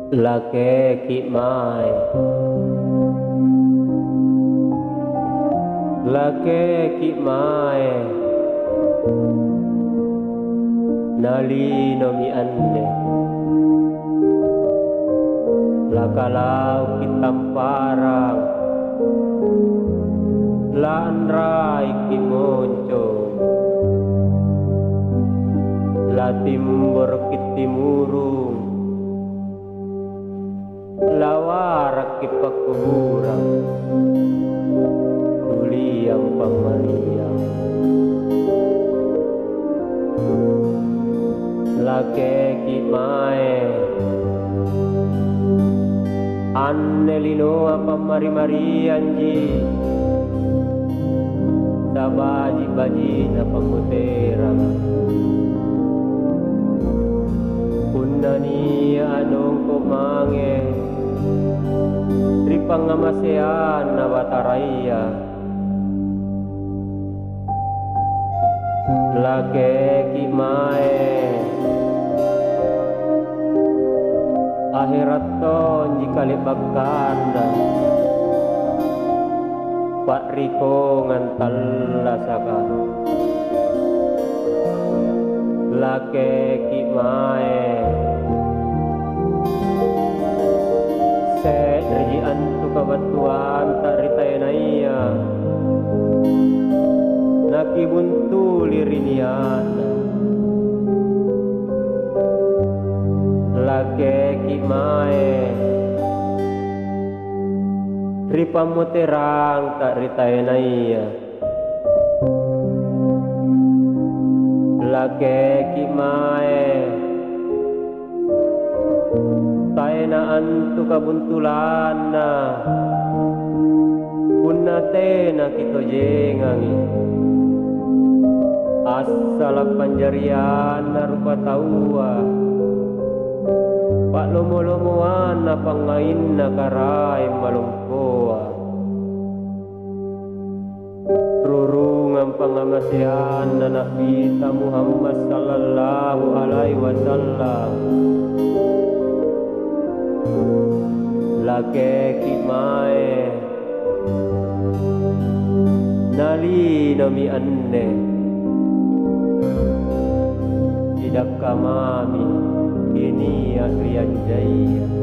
Lake ki mai, lake ki mai, nali no mi ande, lakalau kitamparang, lanrai ki monco, la timbor ki timurung, lawarak ki pakuburang, tuliang pamaliang, lake ki mae, anne linoa pamari-mari anji, sabaji-baji na pamuterang, punani anong kumange, tripangamasean na bataraya, lake ki mae, akhiraton jika libakanda, pak riko ngantal lasaka, lake ki mae, serjian tu kabatuan tak ritayanaya, nakibuntu liriniana, lake ki mae, ripamuterang tak ritayanaya, lake ki mae, taenaan tu kabuntulana, punatena kito jengangi, asal panjarian rupa taua, pak lomo-lomoan na pangain na karay malumpoa, rurungan pangamasihan na nakita Muhammad sallallahu alaihi wasallam, lake ki mae, nali nami anne, sidak kamami kini Rian Jaya.